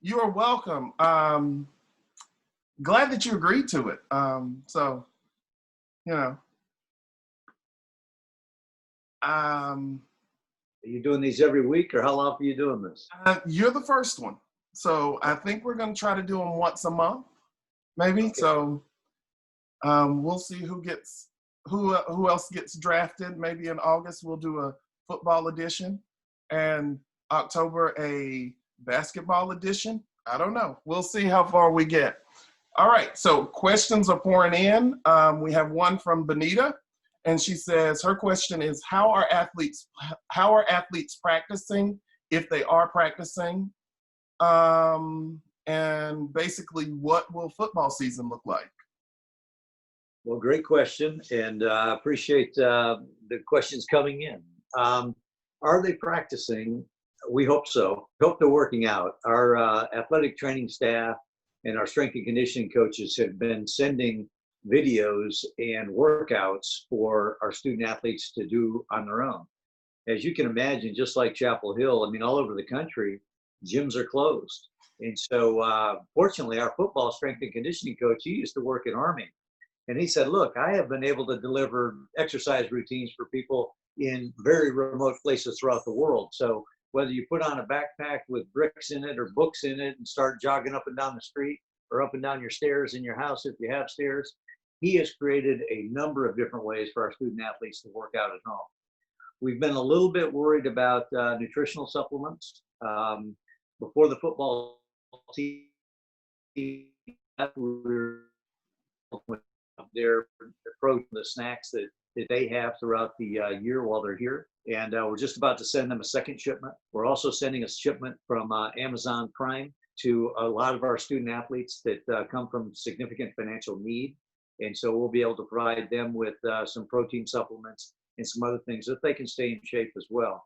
You are welcome. Glad that you agreed to it. So, you know, um, Are you doing these every week, or how long are you doing this? you're the first one. So I think we're going to try to do them once a month, maybe. Okay. So we'll see who else gets drafted. Maybe in August we'll do a football edition, and October a basketball edition. I don't know. We'll see how far we get. All right. So questions are pouring in. We have one from Benita, and she says her question is how are athletes practicing if they are practicing, and basically what will football season look like? Well, great question, and I appreciate the questions coming in. Are they practicing? We hope so. Hope they're working out. Our athletic training staff and our strength and conditioning coaches have been sending videos and workouts for our student athletes to do on their own. As you can imagine, just like Chapel Hill, I mean, all over the country, gyms are closed. And so, fortunately, our football strength and conditioning coach, he used to work in Army. And he said, look, I have been able to deliver exercise routines for people in very remote places throughout the world. So whether you put on a backpack with bricks in it or books in it and start jogging up and down the street or up and down your stairs in your house if you have stairs, he has created a number of different ways for our student athletes to work out at home. We've been a little bit worried about nutritional supplements. Before the football team, we were their approach, the snacks that they have throughout the year while they're here. And we're just about to send them a second shipment. We're also sending a shipment from Amazon Prime to a lot of our student athletes that come from significant financial need. And so we'll be able to provide them with some protein supplements and some other things so that they can stay in shape as well.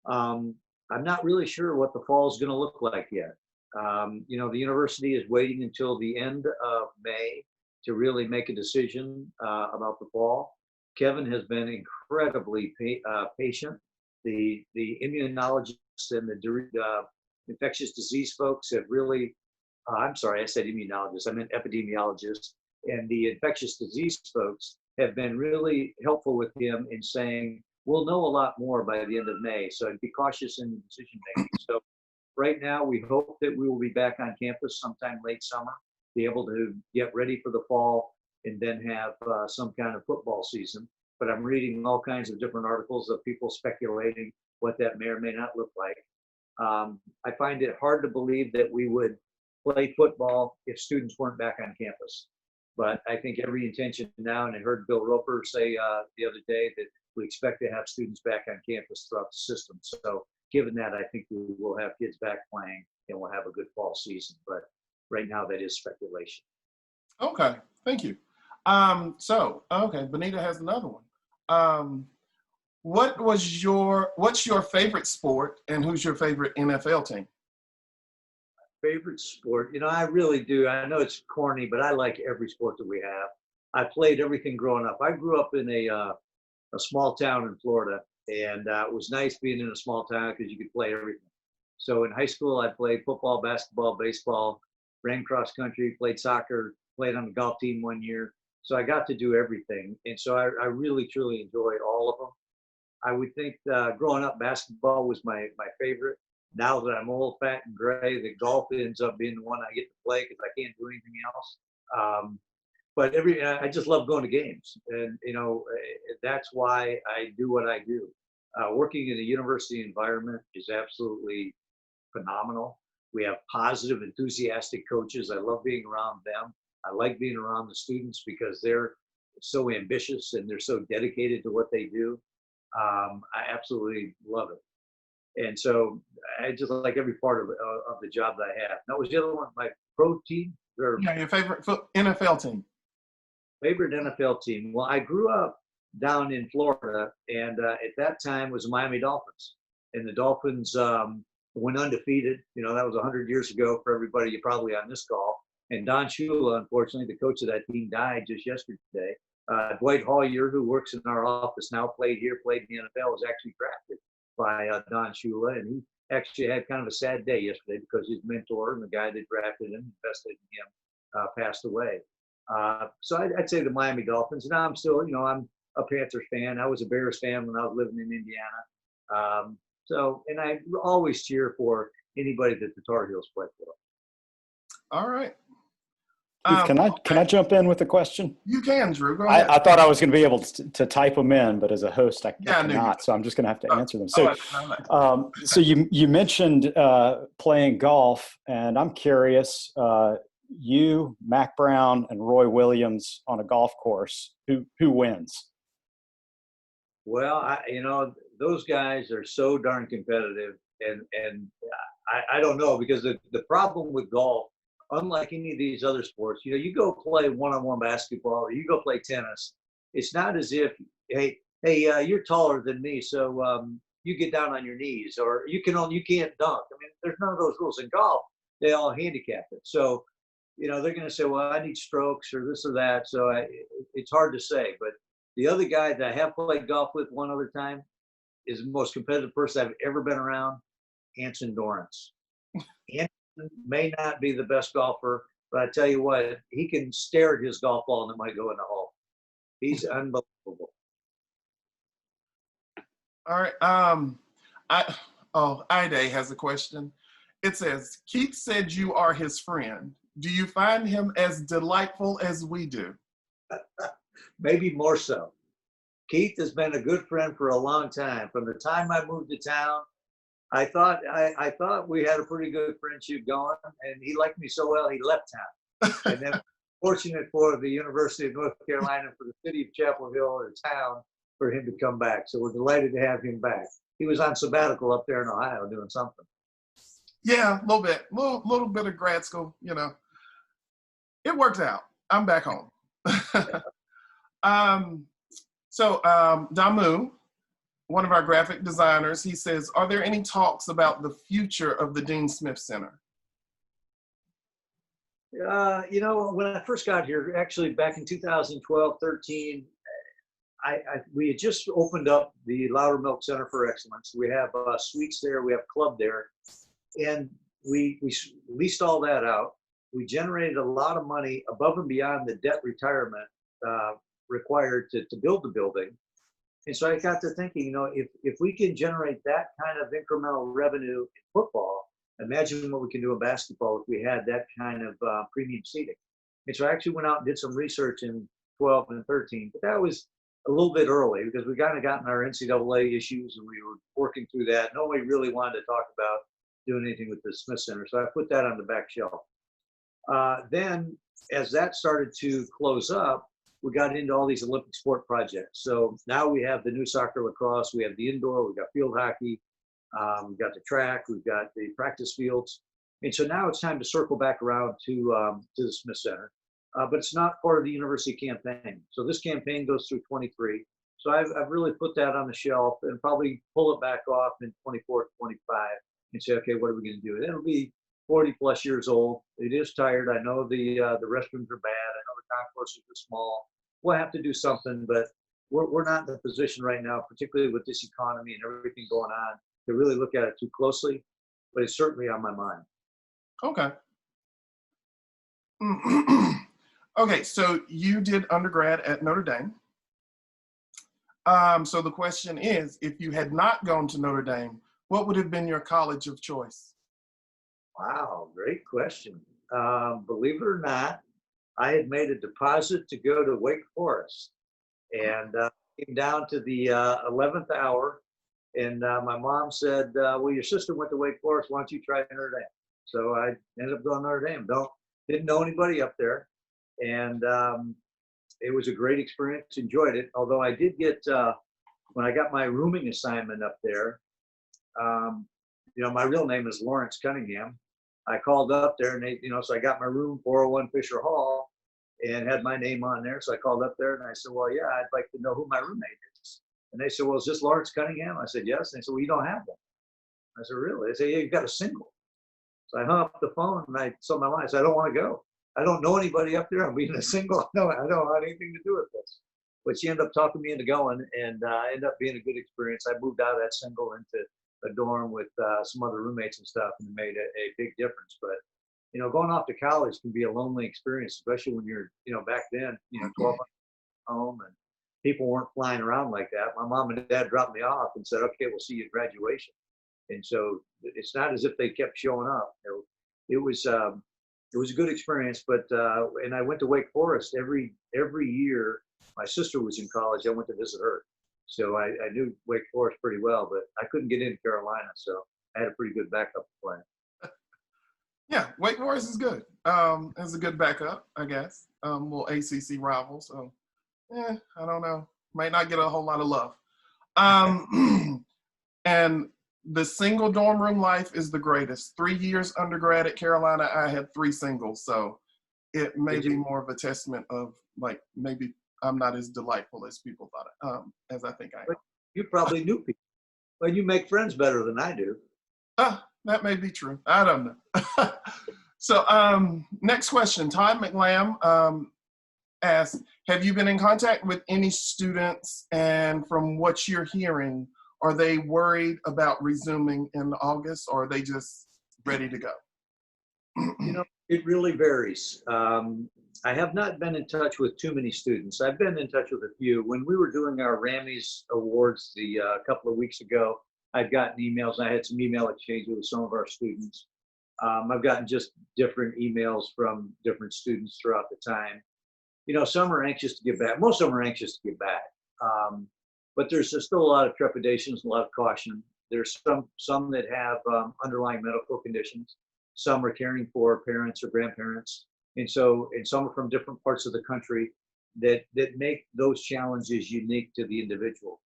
I'm not really sure what the fall is going to look like yet. The university is waiting until the end of May to really make a decision about the fall. Kevin has been incredibly patient. The immunologists and the infectious disease folks have really, I'm sorry, I said immunologists, I meant epidemiologists. And the infectious disease folks have been really helpful with him in saying, we'll know a lot more by the end of May. So be cautious in decision making. So right now, we hope that we will be back on campus sometime late summer, be able to get ready for the fall, and then have some kind of football season. But I'm reading all kinds of different articles of people speculating what that may or may not look like. I find it hard to believe that we would play football if students weren't back on campus. But I think every intention now, and I heard Bill Roper say the other day that we expect to have students back on campus throughout the system. So given that, I think we will have kids back playing and we'll have a good fall season. But right now, that is speculation. Okay, thank you. Okay, Benita has another one. What's your favorite sport, and who's your favorite NFL team? Favorite sport? I really do. I know it's corny, but I like every sport that we have. I played everything growing up. I grew up in a small town in Florida, and it was nice being in a small town because you could play everything. So in high school, I played football, basketball, baseball, ran cross country, played soccer, played on the golf team one year. So I got to do everything. And so I really, truly enjoyed all of them. I would think growing up, basketball was my favorite. Now that I'm old, fat, and gray, the golf ends up being the one I get to play because I can't do anything else. But I just love going to games. And, that's why I do what I do. Working in a university environment is absolutely phenomenal. We have positive, enthusiastic coaches. I love being around them. I like being around the students because they're so ambitious and they're so dedicated to what they do. I absolutely love it. And so I just like every part of the job that I have. That was the other one, my pro team. Yeah, your favorite NFL team. Favorite NFL team. Well, I grew up down in Florida, and at that time was the Miami Dolphins. And the Dolphins went undefeated. That was 100 years ago for everybody probably on this call. And Don Shula, unfortunately, the coach of that team, died just yesterday. Dwight Hollier, who works in our office now, played in the NFL, was actually drafted by Don Shula, and actually had kind of a sad day yesterday because his mentor and the guy that drafted him, invested in him, passed away. So I'd say the Miami Dolphins. Now I'm still, I'm a Panthers fan. I was a Bears fan when I was living in Indiana. And I always cheer for anybody that the Tar Heels play for. All right. Keith, can I jump in with a question? You can, Drew. Go ahead. I thought I was going to be able to type them in, but as a host, I cannot. So I'm just going to have to answer them. So you mentioned playing golf, and I'm curious. You, Mac Brown, and Roy Williams on a golf course. Who wins? Well, those guys are so darn competitive, and I don't know, because the problem with golf, unlike any of these other sports, you go play one-on-one basketball or you go play tennis. It's not as if, hey, you're taller than me, so you get down on your knees, or you can't dunk. I mean, there's none of those rules. In golf, they all handicap it. So, they're going to say, well, I need strokes or this or that. So it's hard to say. But the other guy that I have played golf with one other time is the most competitive person I've ever been around, Anson Dorrance. Anson may not be the best golfer, but I tell you what, he can stare at his golf ball and it might go in the hole. He's unbelievable. All right. Ide has a question. It says, Keith said you are his friend. Do you find him as delightful as we do? Maybe more so. Keith has been a good friend for a long time. From the time I moved to town, I thought we had a pretty good friendship going, and he liked me so well he left town. And then, fortunate for the University of North Carolina, for the city of Chapel Hill or town, for him to come back. So we're delighted to have him back. He was on sabbatical up there in Ohio doing something. Yeah, a little bit, little bit of grad school. It worked out. I'm back home. Damu, one of our graphic designers, he says, are there any talks about the future of the Dean Smith Center? When I first got here, actually back in 2012, 13, we had just opened up the Loudermilk Center for Excellence. We have suites there, we have club there, and we leased all that out. We generated a lot of money above and beyond the debt retirement required to build the building. And so I got to thinking, if we can generate that kind of incremental revenue in football, imagine what we can do in basketball if we had that kind of premium seating. And so I actually went out and did some research in 12 and 13, but that was a little bit early because we kind of gotten our NCAA issues and we were working through that. Nobody really wanted to talk about doing anything with the Smith Center. So I put that on the back shelf. Then as that started to close up, we got into all these Olympic sport projects. So now we have the new soccer lacrosse, we have the indoor, we've got field hockey, we've got the track, we've got the practice fields. And so now it's time to circle back around to the Smith Center. But it's not part of the university campaign. So this campaign goes through 23. So I've really put that on the shelf and probably pull it back off in 24, 25 and say, okay, what are we going to do? It'll be 40 plus years old. It is tired. I know the restrooms are bad. I know the concourses are small. We'll have to do something, but we're not in the position right now, particularly with this economy and everything going on, to really look at it too closely. But it's certainly on my mind. Okay. Okay, so you did undergrad at Notre Dame. So the question is, if you had not gone to Notre Dame, what would have been your college of choice? Wow, great question. Believe it or not, I had made a deposit to go to Wake Forest, and came down to the 11th hour, and my mom said, well, your sister went to Wake Forest, why don't you try Notre Dame? So I ended up going to Notre Dame. Didn't know anybody up there, and it was a great experience, enjoyed it, although I did get, when I got my rooming assignment up there, my real name is Lawrence Cunningham. I called up there and they, so I got my room, 401 Fisher Hall, and had my name on there. So I called up there and I said, well, yeah, I'd like to know who my roommate is. And they said, well, is this Lawrence Cunningham? I said, yes. And they said, well, you don't have one. I said, really? They said, yeah, you've got a single. So I hung up the phone and I told my wife, I said, I don't want to go. I don't know anybody up there. I'm being a single. No, I don't have anything to do with this. But she ended up talking me into going, and ended up being a good experience. I moved out of that single into a dorm with some other roommates and stuff, and it made a big difference. But going off to college can be a lonely experience, especially when you're, back then, 12 months home, and people weren't flying around like that. My mom and dad dropped me off and said, "Okay, we'll see you at graduation." And so it's not as if they kept showing up. It was a good experience. But and I went to Wake Forest every year. My sister was in college. I went to visit her, so I knew Wake Forest pretty well. But I couldn't get into Carolina, so I had a pretty good backup plan. Yeah, Wake Forest is good. It's a good backup, I guess. Little ACC rival. So, I don't know. Might not get a whole lot of love. And the single dorm room life is the greatest. 3 years undergrad at Carolina, I had 3 singles. So it may be more of a testament of, like, maybe I'm not as delightful as people thought, as I think I am. You probably knew people. Well, you make friends better than I do. That may be true. I don't know. So next question. Todd McLam asks, have you been in contact with any students, and from what you're hearing, are they worried about resuming in August, or are they just ready to go? It really varies. I have not been in touch with too many students. I've been in touch with a few. When we were doing our Rammys Awards a couple of weeks ago, I've gotten emails. I had some email exchanges with some of our students. I've gotten just different emails from different students throughout the time. Some are anxious to get back. Most of them are anxious to get back. But there's still a lot of trepidations, a lot of caution. There's some that have underlying medical conditions. Some are caring for parents or grandparents. And some are from different parts of the country that make those challenges unique to the individual.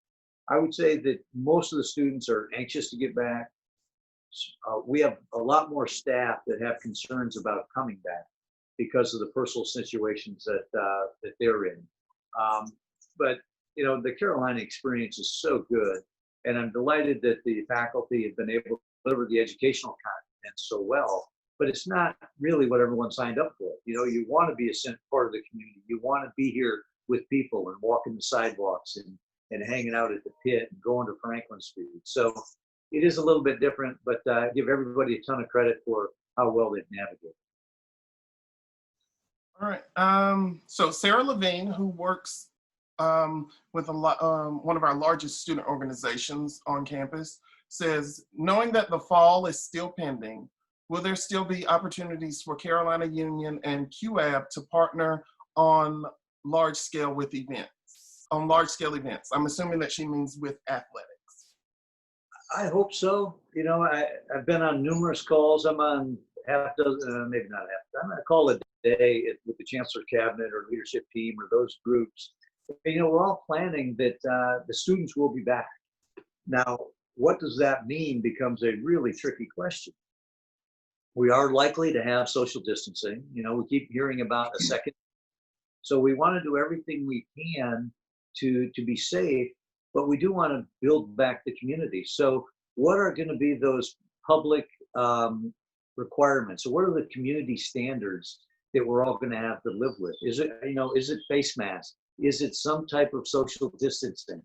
I would say that most of the students are anxious to get back. We have a lot more staff that have concerns about coming back because of the personal situations that they're in. But the Carolina experience is so good, and I'm delighted that the faculty have been able to deliver the educational content so well. But it's not really what everyone signed up for. You want to be a part of the community. You want to be here with people and walking the sidewalks and hanging out at the pit and going to Franklin Street. So it is a little bit different, but I give everybody a ton of credit for how well they've navigated. All right. So Sarah Levine, who works with one of our largest student organizations on campus, says, knowing that the fall is still pending, will there still be opportunities for Carolina Union and QAB to partner on large-scale events? I'm assuming that she means with athletics. I hope so. I've been on numerous calls. I'm on half dozen, maybe not half. I'm on a call a day with the Chancellor Cabinet or leadership team or those groups. We're all planning that the students will be back. Now, what does that mean becomes a really tricky question. We are likely to have social distancing. We keep hearing about a second. So we want to do everything we can to be safe, but we do want to build back the community. So what are going to be those public requirements? So what are the community standards that we're all going to have to live with? Is it face masks? Is it some type of social distancing?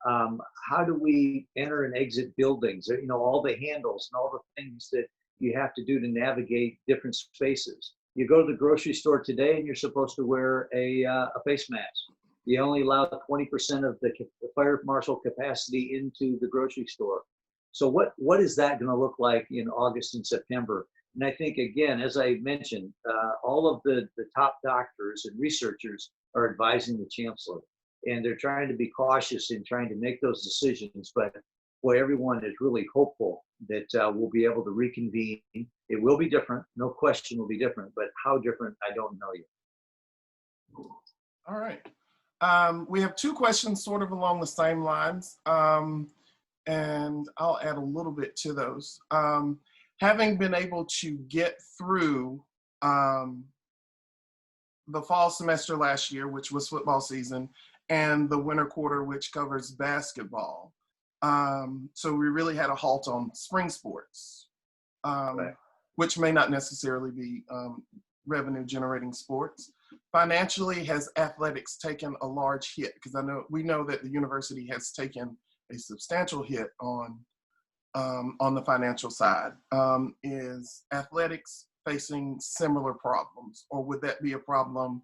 How do we enter and exit buildings? All the handles and all the things that you have to do to navigate different spaces. You go to the grocery store today and you're supposed to wear a face mask. You only allow 20% of the fire marshal capacity into the grocery store. So what is that going to look like in August and September? And I think, again, as I mentioned, all of the top doctors and researchers are advising the chancellor, and they're trying to be cautious in trying to make those decisions. But boy, everyone is really hopeful that we'll be able to reconvene. It will be different, no question will be different, but how different, I don't know yet. All right. We have 2 questions sort of along the same lines, and I'll add a little bit to those. Having been able to get through the fall semester last year, which was football season, and the winter quarter, which covers basketball. So we really had a halt on spring sports, Right. which may not necessarily be revenue generating sports. Financially, has athletics taken a large hit? Because we know that the university has taken a substantial hit on on the financial side. Is athletics facing similar problems, or would that be a problem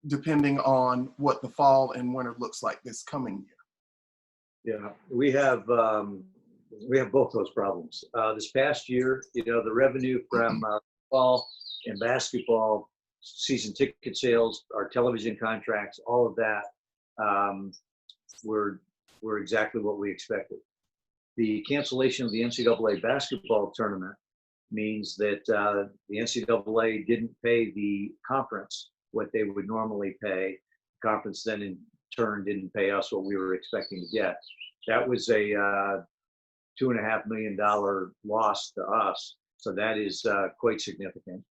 depending on what the fall and winter looks like this coming year? Yeah, we have both those problems. This past year, the revenue from football and basketball season ticket sales, our television contracts, all of that were exactly what we expected. The cancellation of the NCAA basketball tournament means that the NCAA didn't pay the conference what they would normally pay. The conference then in turn didn't pay us what we were expecting to get. That was a $2.5 million loss to us. So that is quite significant.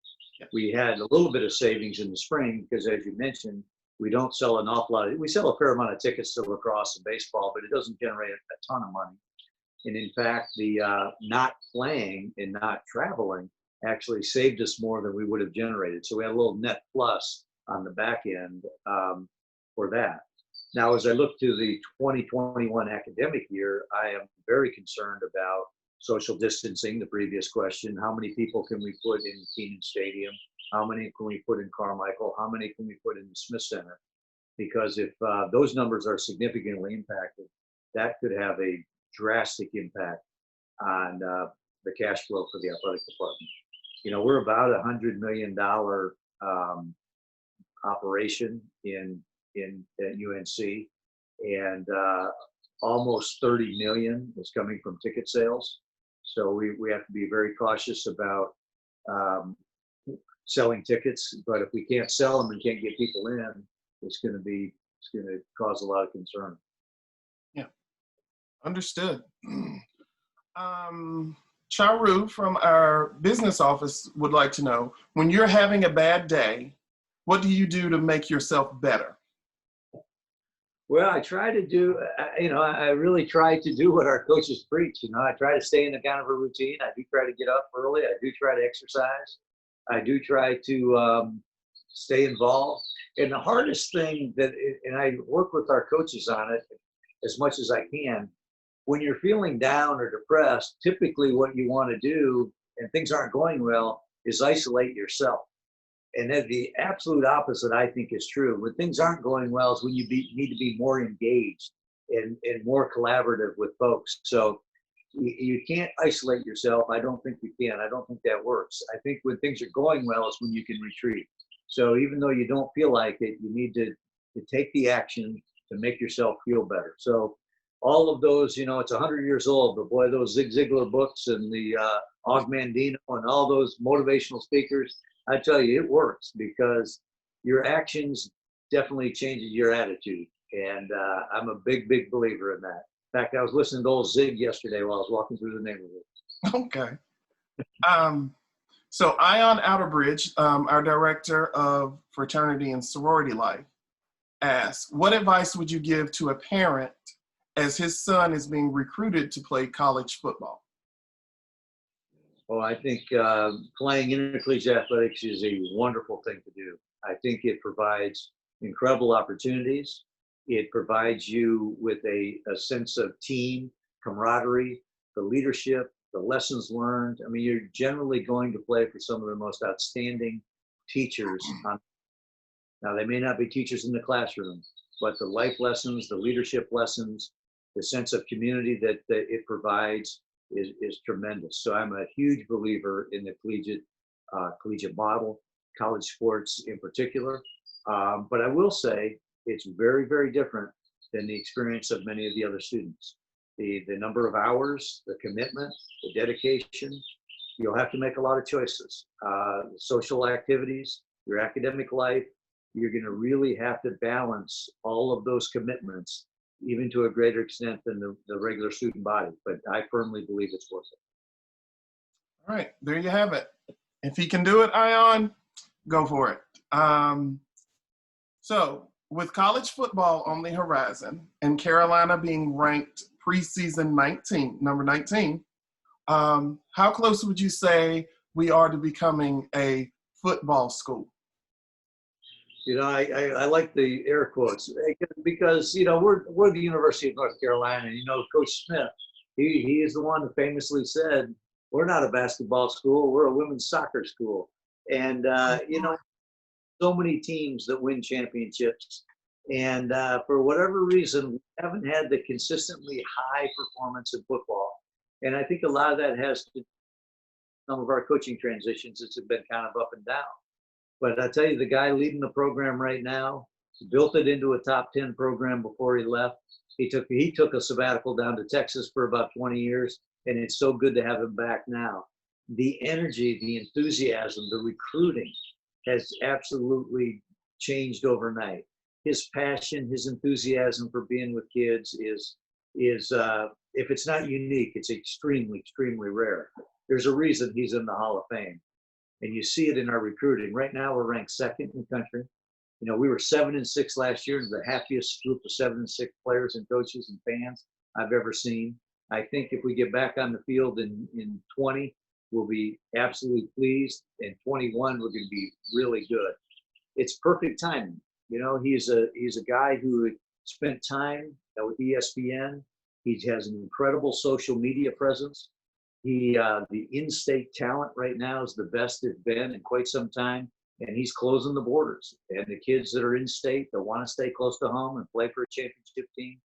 We had a little bit of savings in the spring because, as you mentioned, we don't sell an awful lot. We sell a fair amount of tickets to lacrosse and baseball, but it doesn't generate a ton of money. And in fact, the not playing and not traveling actually saved us more than we would have generated. So we had a little net plus on the back end for that. Now, as I look to the 2021 academic year, I am very concerned about social distancing, the previous question. How many people can we put in Keenan Stadium? How many can we put in Carmichael? How many can we put in the Smith Center? Because if those numbers are significantly impacted, that could have a drastic impact on the cash flow for the athletic department. We're about $100 million operation at UNC, and almost 30 million is coming from ticket sales. So we have to be very cautious about selling tickets. But if we can't sell them and can't get people in, it's going to cause a lot of concern. Yeah, understood. Charu from our business office would like to know, when you're having a bad day, what do you do to make yourself better? Well, I try to do, I really try to do what our coaches preach. I try to stay in a kind of a routine. I do try to get up early. I do try to exercise. I do try to stay involved. And the hardest thing and I work with our coaches on it as much as I can, when you're feeling down or depressed, typically what you want to do, and things aren't going well, is isolate yourself. And then the absolute opposite, I think, is true. When things aren't going well is when you need to be more engaged and more collaborative with folks. So you can't isolate yourself. I don't think you can. I don't think that works. I think when things are going well is when you can retreat. So even though you don't feel like it, you need to take the action to make yourself feel better. So all of those, it's 100 years old, but boy, those Zig Ziglar books and the Og Mandino and all those motivational speakers, I tell you, it works because your actions definitely changes your attitude. And I'm a big, big believer in that. In fact, I was listening to old Zig yesterday while I was walking through the neighborhood. Okay. So Ion Outerbridge, our director of fraternity and sorority life, asks, what advice would you give to a parent as his son is being recruited to play college football? Well, I think playing intercollegiate athletics is a wonderful thing to do. I think it provides incredible opportunities. It provides you with a sense of team, camaraderie, the leadership, the lessons learned. I mean, you're generally going to play for some of the most outstanding teachers. Now, they may not be teachers in the classroom, but the life lessons, the leadership lessons, the sense of community that it provides is tremendous. So I'm a huge believer in the collegiate model, college sports in particular. But I will say it's very, very different than the experience of many of the other students. The number of hours, the commitment, the dedication, you'll have to make a lot of choices. Social activities, your academic life, you're going to really have to balance all of those commitments, even to a greater extent than the regular student body. But I firmly believe it's worth it. All right, there you have it. If he can do it, Ion, go for it. So with college football on the horizon and Carolina being ranked preseason number 19, how close would you say we are to becoming a football school? I like the air quotes because, we're the University of North Carolina, and, Coach Smith He is the one who famously said, "We're not a basketball school. We're a women's soccer school." And you know, so many teams that win championships, and for whatever reason, we haven't had the consistently high performance in football. And I think a lot of that has to do with some of our coaching transitions. It's been kind of up and down. But I tell you, the guy leading the program right now built it into a top 10 program before he left. He took a sabbatical down to Texas for about 20 years, and it's so good to have him back now. The energy, the enthusiasm, the recruiting has absolutely changed overnight. His passion, his enthusiasm for being with kids is if it's not unique, it's extremely, extremely rare. There's a reason he's in the Hall of Fame. And you see it in our recruiting. Right now, we're ranked second in the country. You know, we were 7-6 last year, and the happiest group of 7-6 players and coaches and fans I've ever seen. I think if we get back on the field in 20, we'll be absolutely pleased. In 21, we're going to be really good. It's perfect timing. You know, he's a guy who spent time with ESPN. He has an incredible social media presence. The in-state talent right now is the best it's been in quite some time, and he's closing the borders. And the kids that are in-state that want to stay close to home and play for a championship team,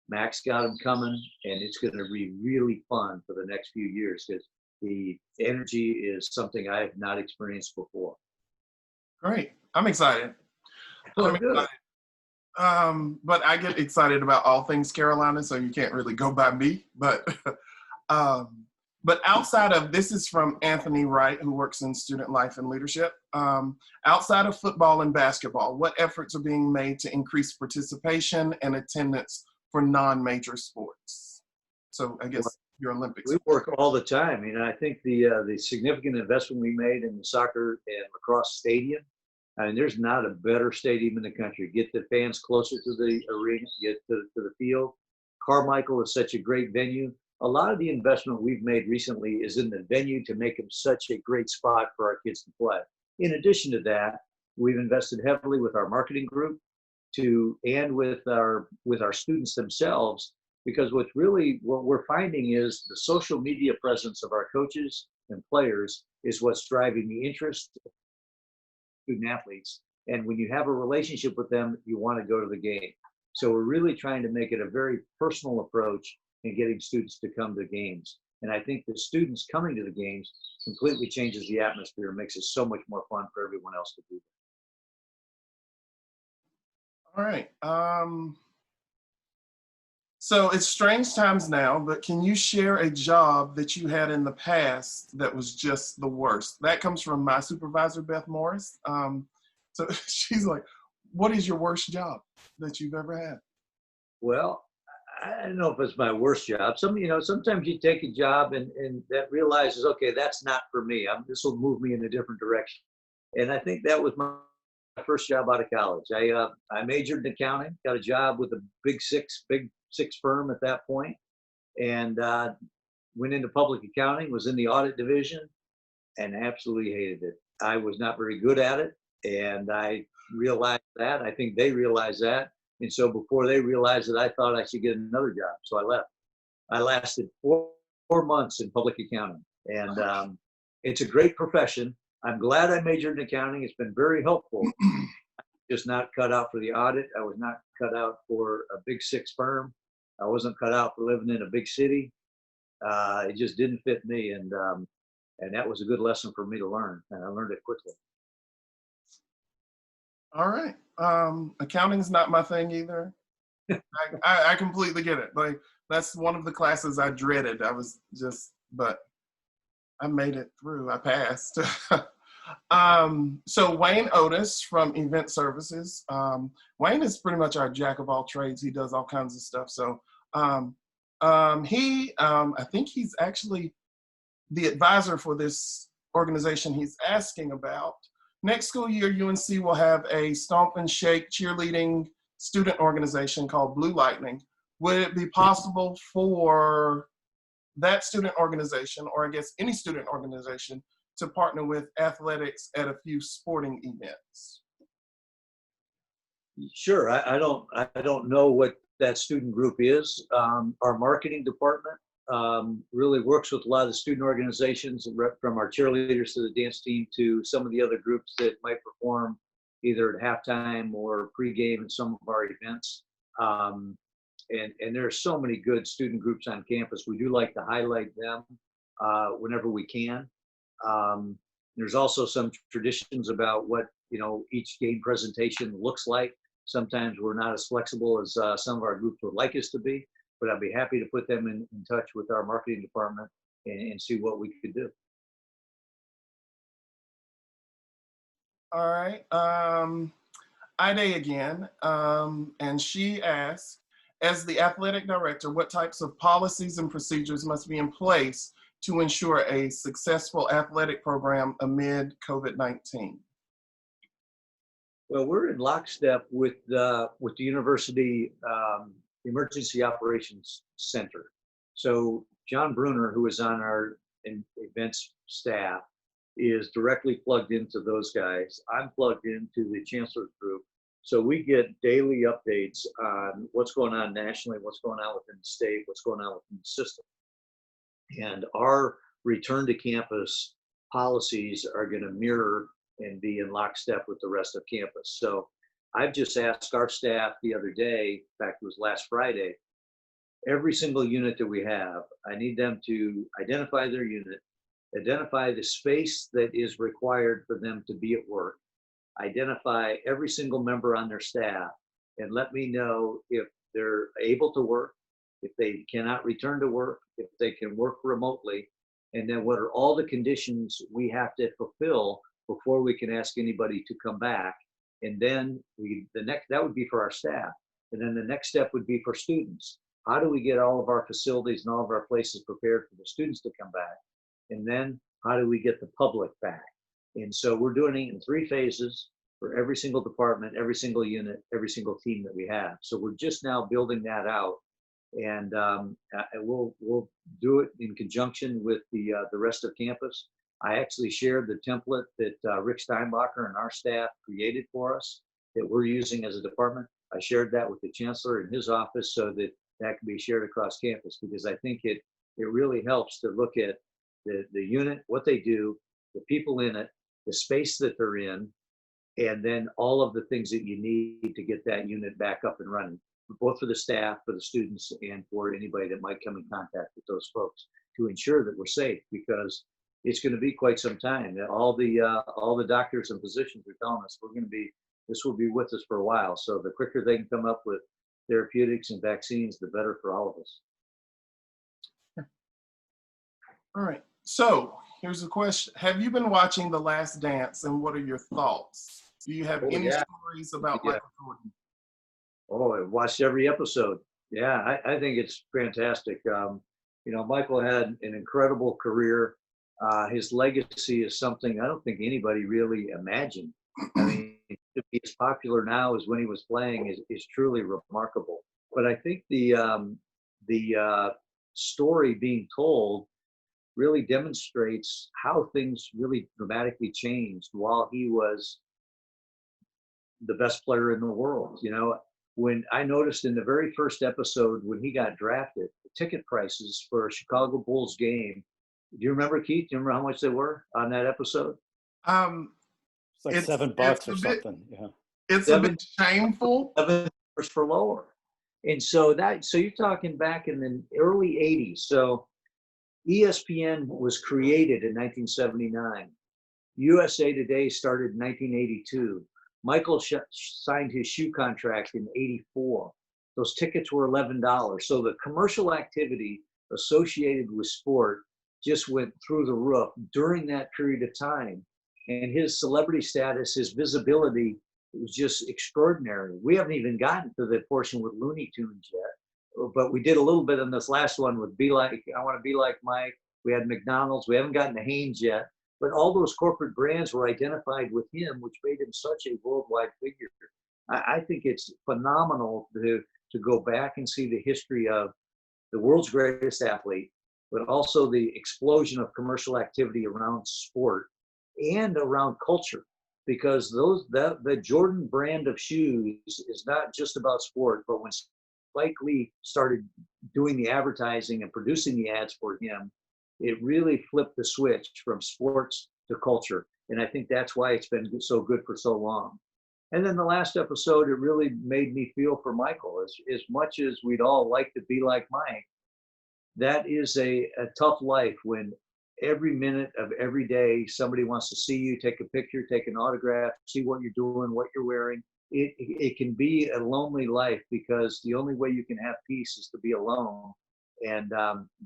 Max got them coming, and it's going to be really fun for the next few years because the energy is something I have not experienced before. Great. I'm excited. Oh, good. But I get excited about all things Carolina, so you can't really go by me. But outside of, this is from Anthony Wright, who works in student life and leadership. Outside of football and basketball, what efforts are being made to increase participation and attendance for non-major sports? So I guess your Olympics. We work all the time. You know, I think the significant investment we made in the soccer and lacrosse stadium, I mean, there's not a better stadium in the country. Get the fans closer to the arena, get to the field. Carmichael is such a great venue. A lot of the investment we've made recently is in the venue to make them such a great spot for our kids to play. In addition to that, we've invested heavily with our marketing group and with our students themselves, because what we're finding is the social media presence of our coaches and players is what's driving the interest of student athletes. And when you have a relationship with them, you want to go to the game. So we're really trying to make it a very personal approach in getting students to come to games. And I think the students coming to the games completely changes the atmosphere and makes it so much more fun for everyone else to do. All right. So it's strange times now, but can you share a job that you had in the past that was just the worst? That comes from my supervisor, Beth Morris. So she's like, what is your worst job that you've ever had? Well, I don't know if it's my worst job. Sometimes you take a job and that realizes, okay, that's not for me. This will move me in a different direction. And I think that was my first job out of college. I majored in accounting, got a job with a big six firm at that point, and went into public accounting, was in the audit division, and absolutely hated it. I was not very good at it, and I realized that. I think they realized that. And so before they realized it, I thought I should get another job. So I left. I lasted four months in public accounting. And it's a great profession. I'm glad I majored in accounting. It's been very helpful. Just not cut out for the audit. I was not cut out for a big six firm. I wasn't cut out for living in a big city. It just didn't fit me. And that was a good lesson for me to learn. And I learned it quickly. All right. Accounting's not my thing either. I completely get it. Like, that's one of the classes I dreaded. But I made it through. I passed. So Wayne Otis from Event Services. Wayne is pretty much our jack of all trades. He does all kinds of stuff. So I think he's actually the advisor for this organization he's asking about. Next school year, UNC will have a stomp and shake cheerleading student organization called Blue Lightning. Would it be possible for that student organization, or I guess any student organization, to partner with athletics at a few sporting events? Sure. I don't know what that student group is. Our marketing department really works with a lot of the student organizations, from our cheerleaders to the dance team to some of the other groups that might perform either at halftime or pregame in some of our events. And there are so many good student groups on campus. We do like to highlight them whenever we can. There's also some traditions about what, each game presentation looks like. Sometimes we're not as flexible as some of our groups would like us to be, but I'd be happy to put them in touch with our marketing department and see what we could do. All right. Ida again, and she asked, as the athletic director, what types of policies and procedures must be in place to ensure a successful athletic program amid COVID-19? Well, we're in lockstep with the university Emergency Operations Center. So John Bruner, who is on our events staff, is directly plugged into those guys. I'm plugged into the chancellor's group. So we get daily updates on what's going on nationally, what's going on within the state, what's going on within the system. And our return to campus policies are going to mirror and be in lockstep with the rest of campus. So I've just asked our staff the other day, in fact, it was last Friday, every single unit that we have, I need them to identify their unit, identify the space that is required for them to be at work, identify every single member on their staff, and let me know if they're able to work, if they cannot return to work, if they can work remotely, and then what are all the conditions we have to fulfill before we can ask anybody to come back. And then that would be for our staff. And then the next step would be for students. How do we get all of our facilities and all of our places prepared for the students to come back? And then how do we get the public back? And so we're doing it in 3 phases for every single department, every single unit, every single team that we have. So we're just now building that out. And we'll do it in conjunction with the rest of campus. I actually shared the template that Rick Steinbacher and our staff created for us that we're using as a department. I shared that with the chancellor in his office so that that can be shared across campus, because I think it really helps to look at the unit, what they do, the people in it, the space that they're in, and then all of the things that you need to get that unit back up and running, both for the staff, for the students, and for anybody that might come in contact with those folks, to ensure that we're safe, because it's going to be quite some time. All the doctors and physicians are telling us this will be with us for a while. So the quicker they can come up with therapeutics and vaccines, the better for all of us. All right. So here's a question. Have you been watching The Last Dance, and what are your thoughts? Do you have any stories about Michael Jordan? Oh, I watched every episode. Yeah, I think it's fantastic. Michael had an incredible career. His legacy is something I don't think anybody really imagined. I mean, to be as popular now as when he was playing is truly remarkable. But I think the story being told really demonstrates how things really dramatically changed while he was the best player in the world. When I noticed in the very first episode when he got drafted, the ticket prices for a Chicago Bulls game, do you remember, Keith? Do you remember how much they were on that episode? It's like $7 or something. Yeah. It's a bit shameful. $7 for lower. And so you're talking back in the early 80s. So ESPN was created in 1979. USA Today started in 1982. Michael signed his shoe contract in 84. Those tickets were $11. So the commercial activity associated with sport just went through the roof during that period of time. And his celebrity status, his visibility, was just extraordinary. We haven't even gotten to the portion with Looney Tunes yet, but we did a little bit in this last one with I Want to Be Like Mike. We had McDonald's. We haven't gotten to Hanes yet, but all those corporate brands were identified with him, which made him such a worldwide figure. I think it's phenomenal to go back and see the history of the world's greatest athlete, but also the explosion of commercial activity around sport and around culture, because the Jordan brand of shoes is not just about sport, but when Spike Lee started doing the advertising and producing the ads for him, it really flipped the switch from sports to culture. And I think that's why it's been so good for so long. And then the last episode, it really made me feel for Michael. As much as we'd all like to be like Mike, that is a tough life when every minute of every day somebody wants to see you, take a picture, take an autograph, see what you're doing, what you're wearing. It can be a lonely life because the only way you can have peace is to be alone. And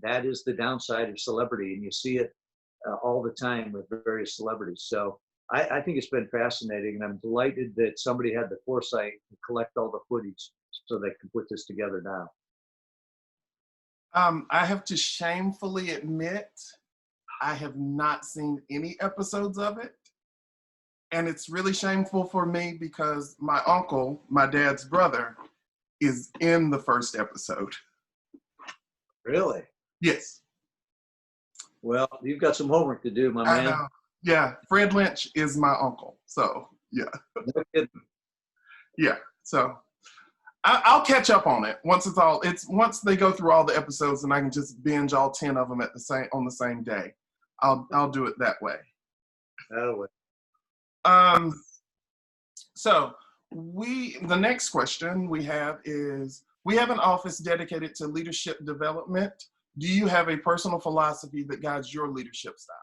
that is the downside of celebrity. And you see it all the time with various celebrities. So I think it's been fascinating. And I'm delighted that somebody had the foresight to collect all the footage so they can put this together now. I have to shamefully admit, I have not seen any episodes of it. And it's really shameful for me because my uncle, my dad's brother, is in the first episode. Really? Yes. Well, you've got some homework to do, my man. I know. Yeah, Fred Lynch is my uncle. So, yeah. No kidding. Yeah, so I'll catch up on it once once they go through all the episodes and I can just binge all 10 of them on the same day. I'll do it that way. That'll work. So the next question we have is, we have an office dedicated to leadership development. Do you have a personal philosophy that guides your leadership style?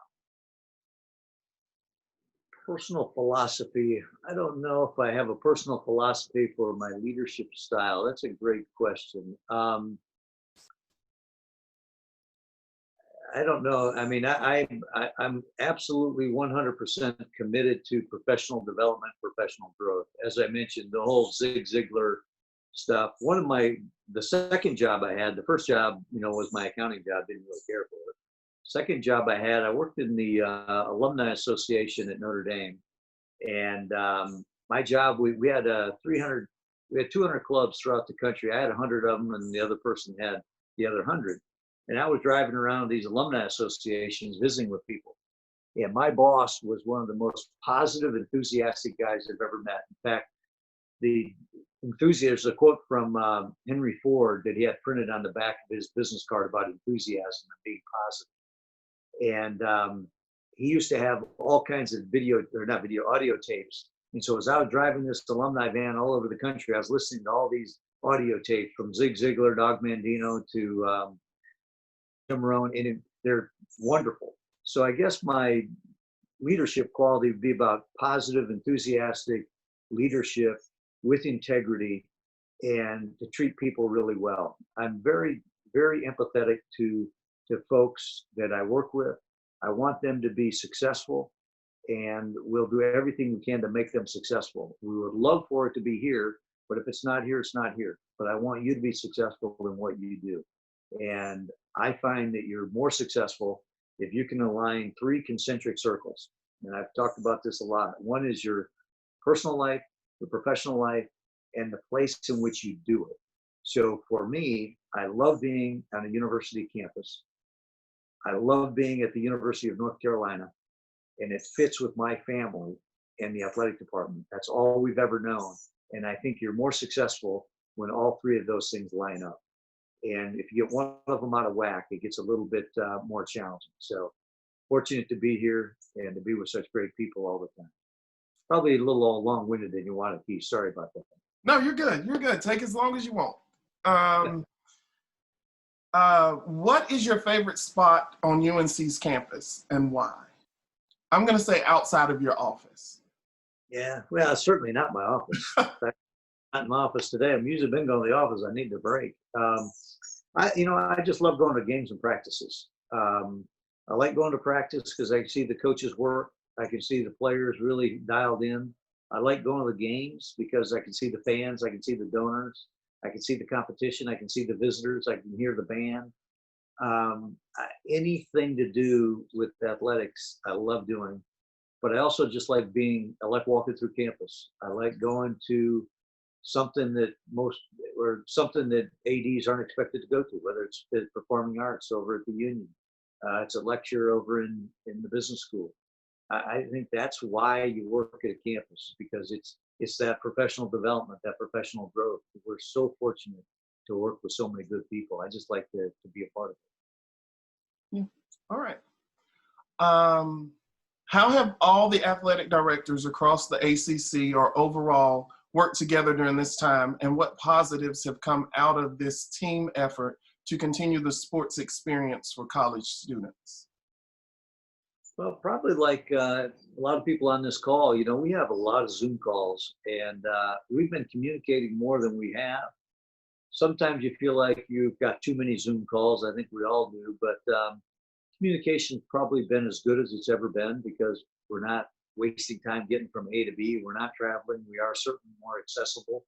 Personal philosophy. I don't know if I have a personal philosophy for my leadership style. That's a great question. I don't know. I mean, I'm absolutely 100% committed to professional development, professional growth. As I mentioned, the whole Zig Ziglar stuff. The second job I had, the first job, was my accounting job. Didn't really care for it. Second job I had, I worked in the Alumni Association at Notre Dame. And my job, we had 200 clubs throughout the country. I had 100 of them and the other person had the other 100. And I was driving around these alumni associations visiting with people. And my boss was one of the most positive, enthusiastic guys I've ever met. In fact, there's a quote from Henry Ford that he had printed on the back of his business card about enthusiasm and being positive. And he used to have all kinds of audio tapes. And so as I was driving this alumni van all over the country, I was listening to all these audio tapes from Zig Ziglar, Dog Mandino to Jim Rohn, and they're wonderful. So I guess my leadership quality would be about positive, enthusiastic leadership with integrity and to treat people really well. I'm very, very empathetic to folks that I work with. I want them to be successful, and we'll do everything we can to make them successful. We would love for it to be here, but if it's not here, it's not here. But I want you to be successful in what you do. And I find that you're more successful if you can align 3 concentric circles. And I've talked about this a lot. One is your personal life, your professional life, and the place in which you do it. So for me, I love being on a university campus. I love being at the University of North Carolina, and it fits with my family and the athletic department. That's all we've ever known. And I think you're more successful when all 3 of those things line up. And if you get one of them out of whack, it gets a little bit more challenging. So fortunate to be here and to be with such great people all the time. Probably a little long-winded than you want to be. Sorry about that. No, you're good. You're good. Take as long as you want. What is your favorite spot on UNC's campus and why? I'm going to say outside of your office. Yeah, well, certainly not my office. Not in my office today. I'm usually been going to the office. I need a break. I just love going to games and practices. I like going to practice because I can see the coaches work. I can see the players really dialed in. I like going to the games because I can see the fans. I can see the donors. I can see the competition. I can see the visitors. I can hear the band. Anything to do with athletics, I love doing. But I also just I like walking through campus. I like going to something that ADs aren't expected to go to, whether it's the performing arts over at the Union. It's a lecture over in the business school. I think that's why you work at a campus, because it's that professional development, that professional growth. We're so fortunate to work with so many good people. I just like to be a part of it. Yeah. All right. How have all the athletic directors across the ACC or overall worked together during this time, and what positives have come out of this team effort to continue the sports experience for college students? Well, probably like a lot of people on this call, we have a lot of Zoom calls, and we've been communicating more than we have. Sometimes you feel like you've got too many Zoom calls. I think we all do, but communication's probably been as good as it's ever been because we're not wasting time getting from A to B. We're not traveling. We are certainly more accessible.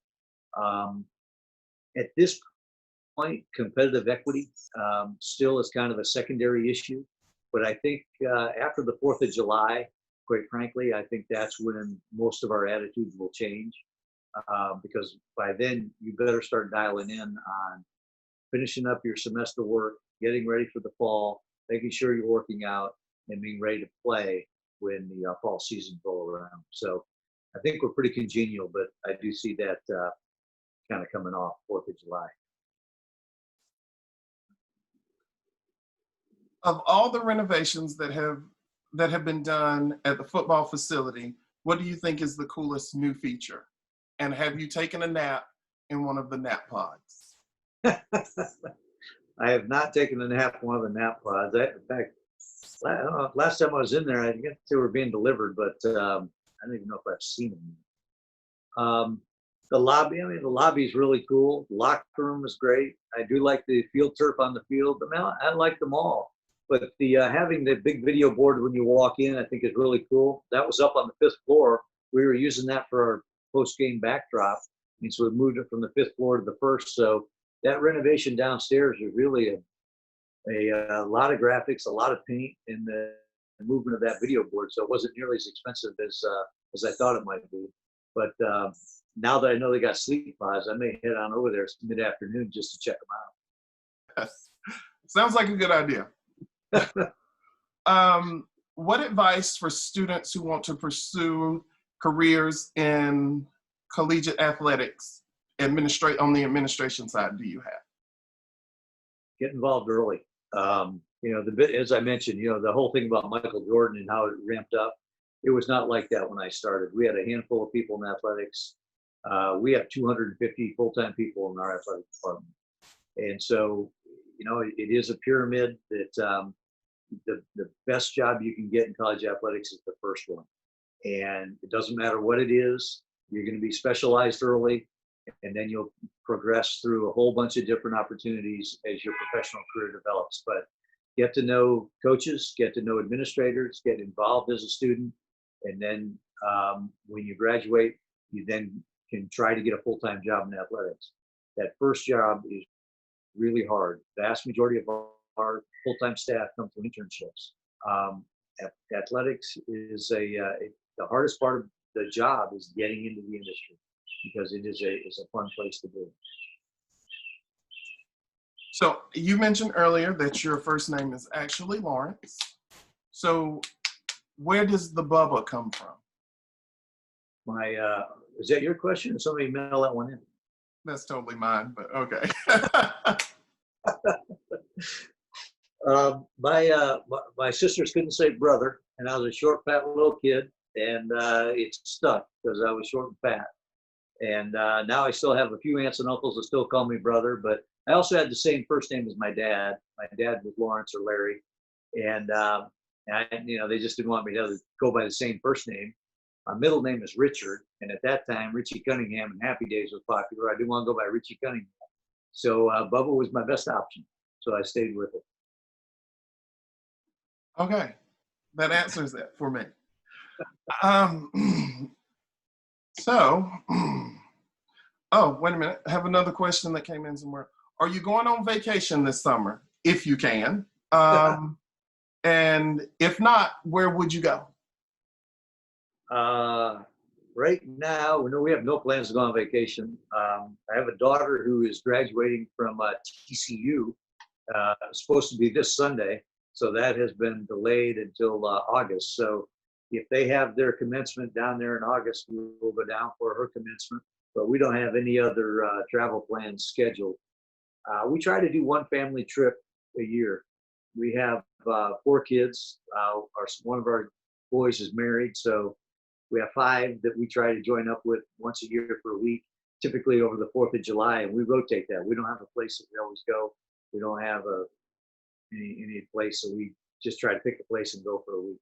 At this point, competitive equity still is kind of a secondary issue. But I think after the 4th of July, quite frankly, I think that's when most of our attitudes will change. Because by then, you better start dialing in on finishing up your semester work, getting ready for the fall, making sure you're working out, and being ready to play when the fall season roll around. So I think we're pretty congenial, but I do see that kind of coming off 4th of July. Of all the renovations that have been done at the football facility, what do you think is the coolest new feature? And have you taken a nap in one of the nap pods? I have not taken a nap in one of the nap pods. In fact, last time I was in there, I guess they were being delivered, but I don't even know if I've seen them. The lobby is really cool. The locker room is great. I do like the field turf on the field. I like them all. But the having the big video board when you walk in, I think is really cool. That was up on the 5th floor. We were using that for our post-game backdrop. And so we moved it from the 5th floor to the 1st. So that renovation downstairs is really a lot of graphics, a lot of paint, and the movement of that video board. So it wasn't nearly as expensive as I thought it might be. But now that I know they got sleep pods, I may head on over there mid-afternoon just to check them out. Sounds like a good idea. What advice for students who want to pursue careers in collegiate athletics on the administration side do you have? Get involved early. As I mentioned, the whole thing about Michael Jordan and how it ramped up, it was not like that when I started. We had a handful of people in athletics. We have 250 full-time people in our athletic department. And so, it is a pyramid that the best job you can get in college athletics is the first one. And it doesn't matter what it is, you're going to be specialized early, and then you'll progress through a whole bunch of different opportunities as your professional career develops. But get to know coaches, get to know administrators, get involved as a student, and then when you graduate, you then can try to get a full-time job in athletics. That first job is really hard. The vast majority of our full-time staff come from internships. Athletics is the hardest part of the job is getting into the industry because it is a fun place to be. So you mentioned earlier that your first name is actually Lawrence. So where does the Bubba come from? Is that your question? Or somebody mail that one in? That's totally mine, but okay. My sisters couldn't say brother, and I was a short, fat little kid, and it stuck because I was short and fat. And now I still have a few aunts and uncles that still call me brother, but I also had the same first name as my dad. My dad was Lawrence or Larry, and they just didn't want me to go by the same first name. My middle name is Richard, and at that time, Richie Cunningham and Happy Days was popular. I didn't want to go by Richie Cunningham, so Bubba was my best option, so I stayed with it. Okay, that answers that for me. Oh, wait a minute. I have another question that came in somewhere. Are you going on vacation this summer, if you can? And if not, where would you go? Right now, we have no plans to go on vacation. I have a daughter who is graduating from TCU. It's supposed to be this Sunday, so that has been delayed until August. So if they have their commencement down there in August, we will go down for her commencement. But we don't have any other travel plans scheduled. We try to do one family trip a year. We have 4 kids. One of our boys is married, so we have 5 that we try to join up with once a year for a week, typically over the 4th of July, and we rotate that. We don't have a place that we always go. We don't have any place, so we just try to pick a place and go for a week.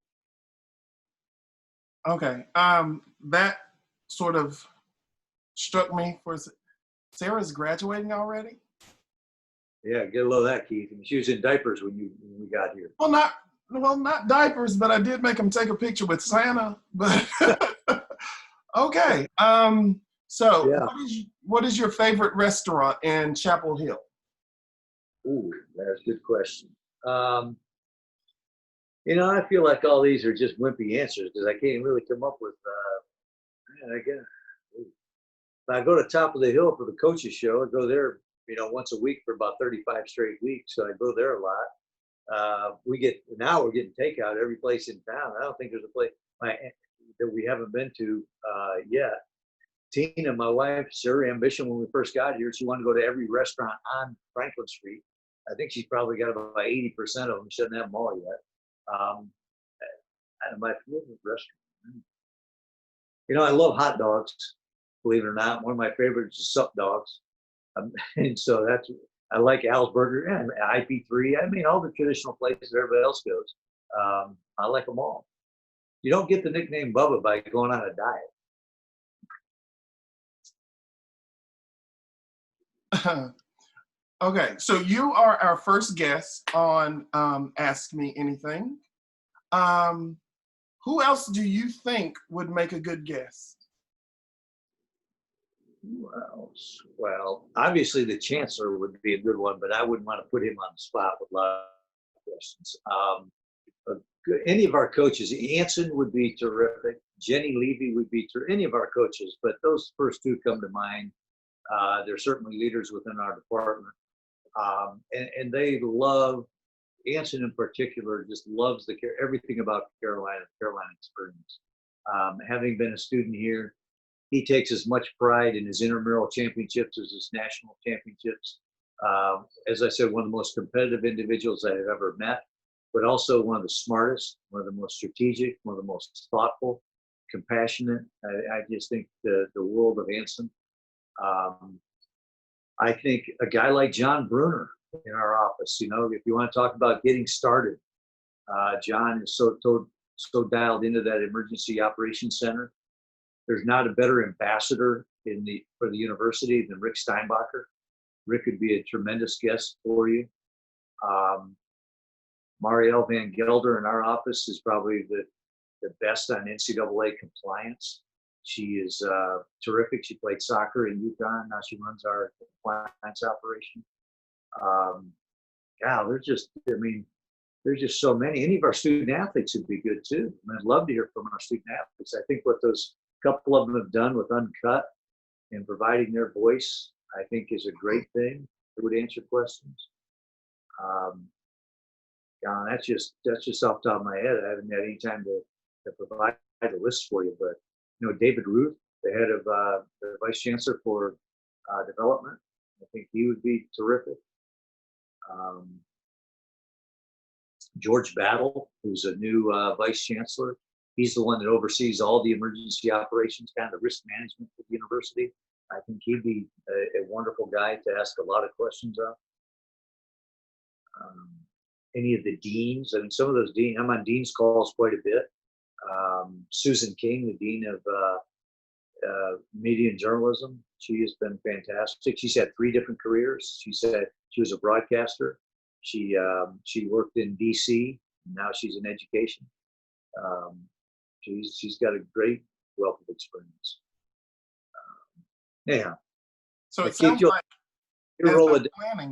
Okay. That sort of struck me. Sarah's graduating already? Yeah, get a load of that, Keith. I mean, she was in diapers when we got here. Well, not diapers, but I did make him take a picture with Santa. But okay. So yeah. what is your favorite restaurant in Chapel Hill? Ooh, that's a good question. I feel like all these are just wimpy answers because I can't really come up with. I guess if I go to Top of the Hill for the coaches show, I go there, once a week for about 35 straight weeks. So I go there a lot. We're getting takeout every place in town. I don't think there's a place that we haven't been to yet. Tina, my wife, her ambition when we first got here, she wanted to go to every restaurant on Franklin Street. I think she's probably got about 80% of them. She doesn't have them all yet. My favorite restaurant. I love hot dogs, believe it or not. One of my favorites is Sup Dogs. And so I like Al's Burger and IP3. I mean, all the traditional places everybody else goes. I like them all. You don't get the nickname Bubba by going on a diet. Okay, so you are our first guest on Ask Me Anything. Who else do you think would make a good guest? Who else? Well, obviously the Chancellor would be a good one, but I wouldn't want to put him on the spot with a lot of questions. Any of our coaches, Anson would be terrific. Jenny Levy would be terrific. Any of our coaches, but those first 2 come to mind. They're certainly leaders within our department. And they love, Anson in particular, just loves everything about Carolina experience. Having been a student here, he takes as much pride in his intramural championships as his national championships. As I said, one of the most competitive individuals I have ever met, but also one of the smartest, one of the most strategic, one of the most thoughtful, compassionate. I just think the world of Anson. I think a guy like John Bruner in our office, if you want to talk about getting started, John is so dialed into that emergency operations center. There's not a better ambassador for the university than Rick Steinbacher. Rick would be a tremendous guest for you. Marielle Van Gelder in our office is probably the best on NCAA compliance. She is terrific. She played soccer in UConn. Now she runs our compliance operation. There's just so many. Any of our student athletes would be good too. I'd love to hear from our student athletes. I think what those couple of them have done with Uncut and providing their voice, I think is a great thing. It would answer questions. That's just off the top of my head. I haven't had any time to provide a list for you, but David Ruth, the head of the Vice Chancellor for Development, I think he would be terrific. George Battle, who's a new Vice Chancellor, he's the one that oversees all the emergency operations, kind of the risk management for the university. I think he'd be a wonderful guy to ask a lot of questions of. Any of the deans, some of those deans, I'm on dean's calls quite a bit. Susan King, the dean of media and journalism, she has been fantastic. She's had 3 different careers. She said she was a broadcaster. She worked in DC. Now she's in education. She's got a great wealth of experience. So it sounds like your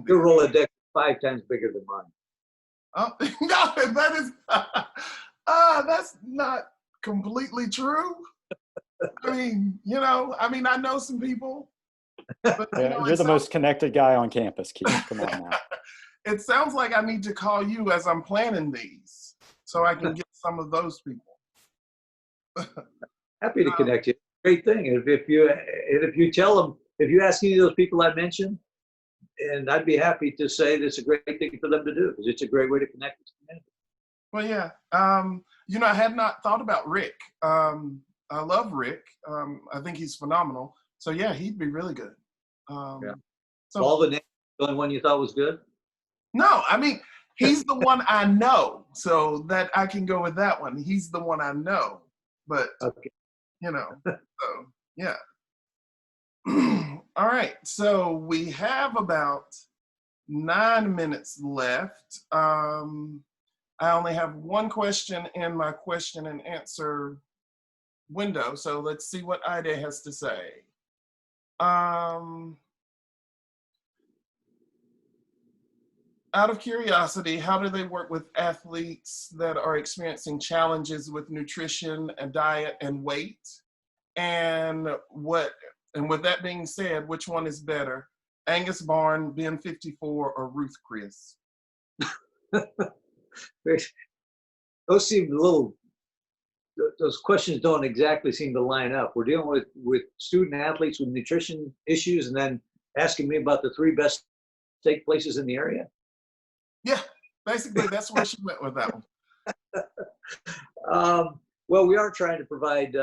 Rolodex 5 times bigger than mine. Oh no, that is that's not completely true. I know some people. But, you're the most connected guy on campus, Keith. Come on now. It sounds like I need to call you as I'm planning these, so I can get some of those people. Happy to connect you. Great thing. If you tell them, if you ask any of those people I mentioned, and I'd be happy to say that's a great thing for them to do because it's a great way to connect with the community. Well, yeah. I had not thought about Rick. I love Rick. I think he's phenomenal. So yeah, he'd be really good. Yeah. So all the names, the only one you thought was good? No, I mean, he's the one I know, so that I can go with that one. He's the one I know, but Okay. so yeah. All right, so we have about 9 minutes left. I only have one question in my question and answer window, so let's see what Ida has to say. Out of curiosity, how do they work with athletes that are experiencing challenges with nutrition and diet and weight? And with that being said, which one is better? Angus Barn, Ben 54, or Ruth Chris? Those seem those questions don't exactly seem to line up. We're dealing with student athletes with nutrition issues and then asking me about the 3 best steak places in the area. Yeah, basically that's where she went with that one. Well, we are trying to provide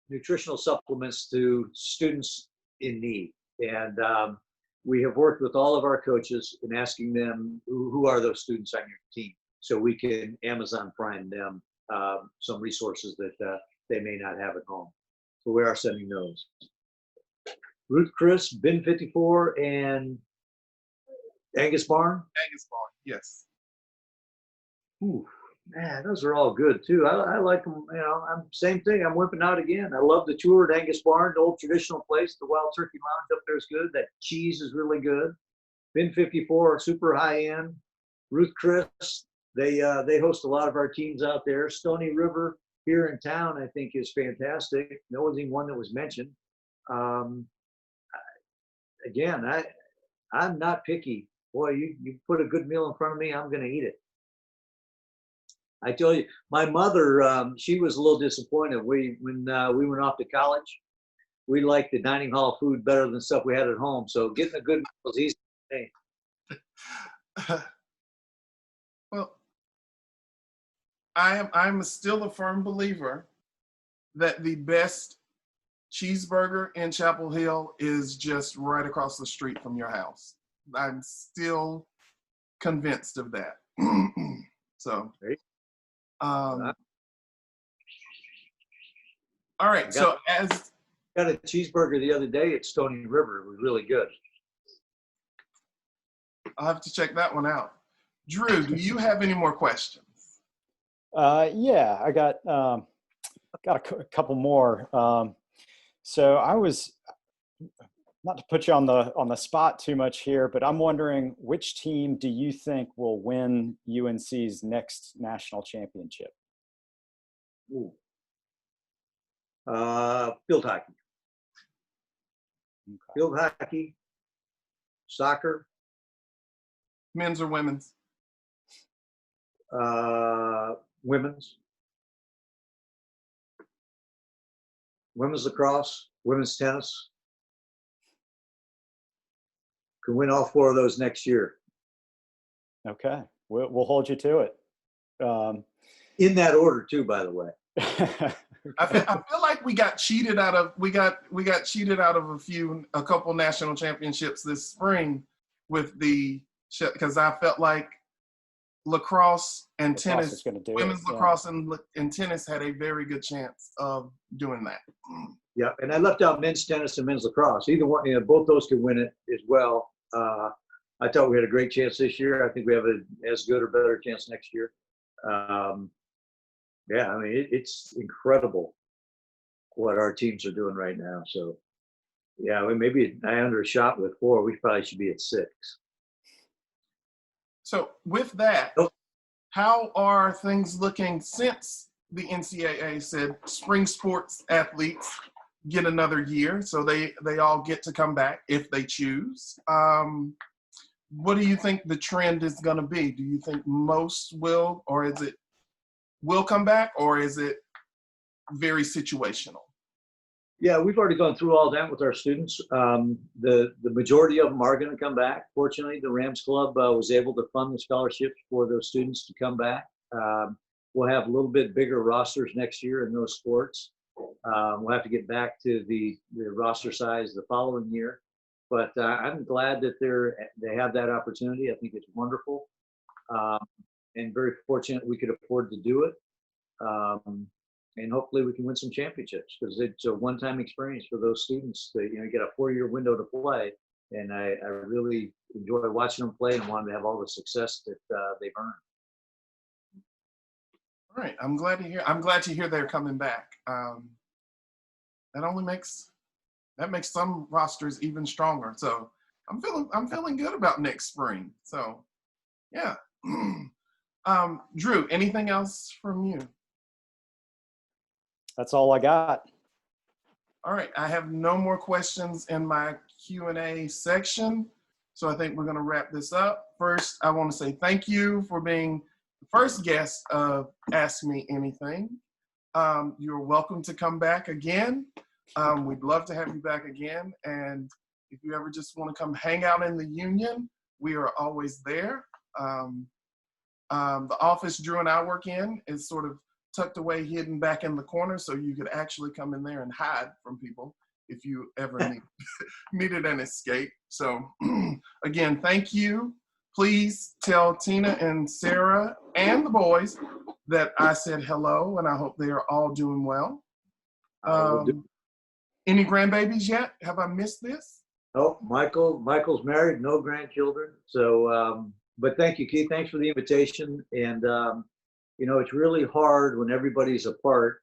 nutritional supplements to students in need. And we have worked with all of our coaches in asking them who are those students on your team so we can Amazon Prime them some resources that they may not have at home. So we are sending those. Ruth Chris, Ben 54, and Angus Barn? Angus Barn, yes. Ooh, man, those are all good too. I like them, I'm same thing. I'm whipping out again. I love the tour at Angus Barn, the old traditional place. The Wild Turkey Lounge up there is good. That cheese is really good. Ben 54, super high end. Ruth Chris, they host a lot of our teams out there. Stony River here in town, I think, is fantastic. There wasn't even one that was mentioned. Again, I'm not picky. Boy, you put a good meal in front of me, I'm going to eat it. I tell you, my mother, she was a little disappointed. When we went off to college, we liked the dining hall food better than stuff we had at home. So getting a good meal was easy. Hey. Well, I'm still a firm believer that the best cheeseburger in Chapel Hill is just right across the street from your house. I'm still convinced of that. So, all right. So got a cheeseburger the other day at Stony River. It was really good. I'll have to check that one out. Drew, do you have any more questions? Yeah, I got a couple more. So I was, not to put you on the spot too much here, but I'm wondering which team do you think will win UNC's next national championship? Ooh. Field hockey. Okay. Field hockey, soccer. Men's or women's? Women's. Women's lacrosse, women's tennis. Can win all 4 of those next year. Okay, we'll hold you to it. In that order, too, by the way. I feel like we got cheated out of cheated out of a couple national championships this spring with because I felt like lacrosse and tennis, women's lacrosse and tennis had a very good chance of doing that. Yeah, and I left out men's tennis and men's lacrosse. Either one, both those could win it as well. I thought we had a great chance this year. I think we have as good or better chance next year. Yeah, I mean, it's incredible what our teams are doing right now. So, yeah, maybe I undershot with 4. We probably should be at 6. So with that, how are things looking since the NCAA said spring sports athletes get another year, so they all get to come back if they choose? What do you think the trend is going to be? Do you think most will, or is it will come back, or is it very situational? Yeah, we've already gone through all that with our students. The majority of them are going to come back. Fortunately, the Rams Club was able to fund the scholarships for those students to come back. We'll have a little bit bigger rosters next year in those sports. We'll have to get back to the roster size the following year. But I'm glad that they have that opportunity. I think it's wonderful, and very fortunate we could afford to do it. And hopefully we can win some championships, because it's a one-time experience for those students. That, you get a 4-year window to play, and I really enjoy watching them play and want them to have all the success that they've earned. All right, I'm glad to hear they're coming back. That makes some rosters even stronger. So I'm feeling good about next spring. So yeah. Drew, anything else from you? That's all I got. All right, I have no more questions in my Q&A section, so I think we're going to wrap this up. First, I want to say thank you for being the first guest of Ask Me Anything. You're welcome to come back again. We'd love to have you back again, and if you ever just want to come hang out in the Union, we are always there. The office Drew and I work in is sort of tucked away, hidden back in the corner, so you could actually come in there and hide from people if you ever needed an escape. So again, thank you. Please tell Tina and Sarah and the boys that I said hello, and I hope they are all doing well. Any grandbabies yet? Have I missed this? Oh, Michael's married, no grandchildren. So, but thank you, Keith. Thanks for the invitation. And it's really hard when everybody's apart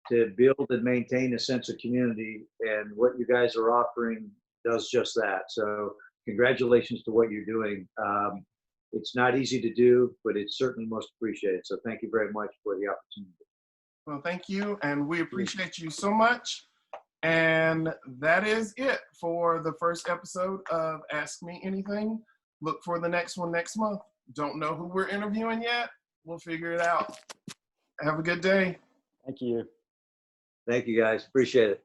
to build and maintain a sense of community, and what you guys are offering does just that. So congratulations to what you're doing. It's not easy to do, but it's certainly most appreciated. So thank you very much for the opportunity. Well, thank you, and we appreciate you so much. And that is it for the first episode of Ask Me Anything. Look for the next one next month. Don't know who we're interviewing yet. We'll figure it out. Have a good day. Thank you. Thank you, guys. Appreciate it.